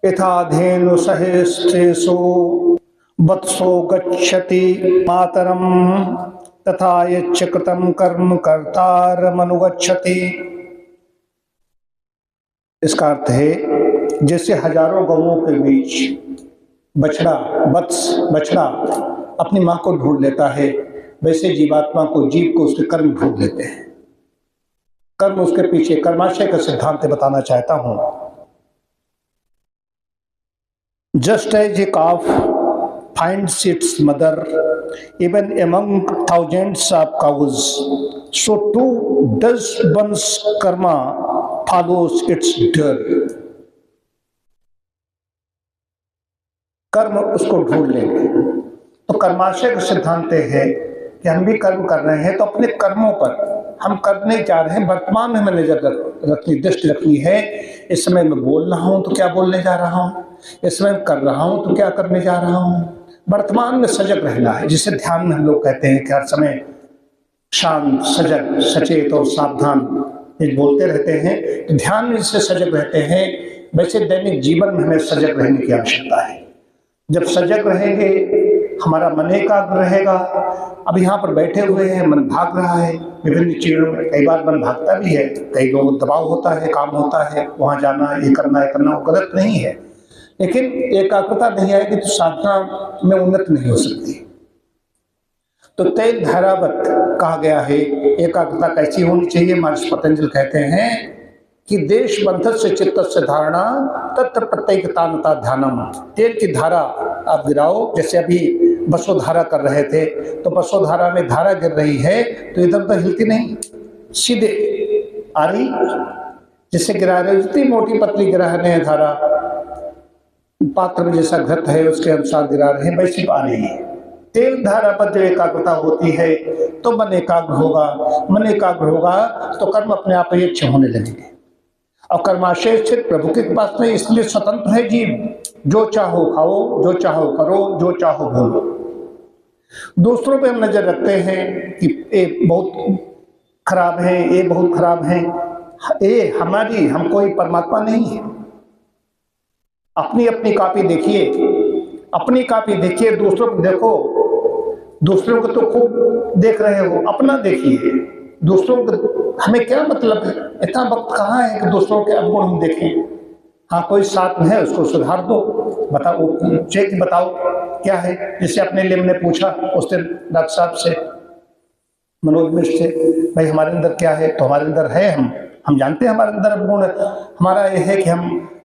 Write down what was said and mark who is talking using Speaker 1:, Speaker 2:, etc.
Speaker 1: यथाधेनु सहेस्त्रेषु वत्सो गच्छति मातरम तथा यच्च कृतं कर्म कर्तारमनुगच्छति। इसका अर्थ है जैसे हजारों गौओं के बीच बछड़ा बछड़ा अपनी मां को ढूंढ लेता है, वैसे जीवात्मा को जीव को उसके कर्म ढूंढ लेते हैं। कर्म उसके पीछे, कर्माशय का सिद्धांत बताना चाहता हूं। Just as a calf finds its mother even among thousands of cows, so too does one's karma follows its doer. कर्म उसको ढूंढ लेंगे। तो कर्माशय का सिद्धांत है कि हम भी कर्म कर रहे हैं तो अपने कर्मों पर हम करने जा रहे हैं, वर्तमान में हमें नजर रखनी, दृष्टि रखनी है। इस समय मैं बोल रहा हूं तो क्या बोलने जा रहा हूं, इस समय कर रहा हूं तो क्या करने जा रहा हूं। वर्तमान में सजग रहना है, जिसे ध्यान में हम लोग कहते हैं कि हर समय शांत, सजग, सचेत और सावधान ये बोलते रहते हैं। ध्यान में जिससे सजग रहते हैं, वैसे दैनिक जीवन में हमें सजग रहने की आवश्यकता है। जब सजग रहेंगे हमारा मन एकाग्र रहेगा। अब यहाँ पर बैठे हुए हैं, मन भाग रहा है विभिन्न चीजों में, कई बार मन भागता भी है, कई लोगों को दबाव होता है, काम होता है, वहां जाना, ये करना, वो गलत नहीं है, लेकिन एकाग्रता नहीं आएगी तो साधना में उन्नति नहीं हो सकती। तो तेज धारावत कहा गया है। एकाग्रता कैसी होनी चाहिए? महर्षि पतंजलि कहते हैं कि देश बंधन से चित्त से धारणा तत्र प्रत्येकता ध्यानम। तेल की धारा आप गिराओ, जैसे अभी बसोधारा कर रहे थे, तो बसोधारा में धारा गिर रही है तो इधर उधर हिलती नहीं, सीधे आ रही। जिससे गिरा रहे, इतनी मोटी पतली गिरा रहे हैं धारा, पात्र में जैसा घट है उसके अनुसार गिरा रहे हैं, वैसी आ रही है। तेल धारा पर जो एकाग्रता होती है तो मन एकाग्र होगा। मन एकाग्र होगा तो कर्म अपने आप ही अच्छे होने लगेंगे। और कर्माशय स्थित प्रभु के पास में, इसलिए स्वतंत्र है जीव। जो चाहो खाओ, जो चाहो करो, जो चाहो बोलो। दूसरों पे हम नजर रखते हैं कि ये बहुत खराब है, ये बहुत खराब है, ये हमारी, हम कोई परमात्मा नहीं है। अपनी अपनी कॉपी देखिए, अपनी कॉपी देखिए, दूसरों को देखो। दूसरों को तो खूब देख रहे हो, अपना देखिए। दूसरों को हमें क्या मतलब है? इतना वक्त कहाँ है कि दूसरों के अवगुण हम देखें। हाँ, कोई साथ में है उसको सुधार दो, बताओ, चेक बताओ क्या है। जैसे अपने लिए मैंने पूछा उस दिन डॉक्टर साहब से, मनोज मिश्र से, भाई हमारे अंदर क्या है? तो हमारे अंदर है, हम जानते हैं हमारे अंदर अवगुण है। हमारा यह है कि हम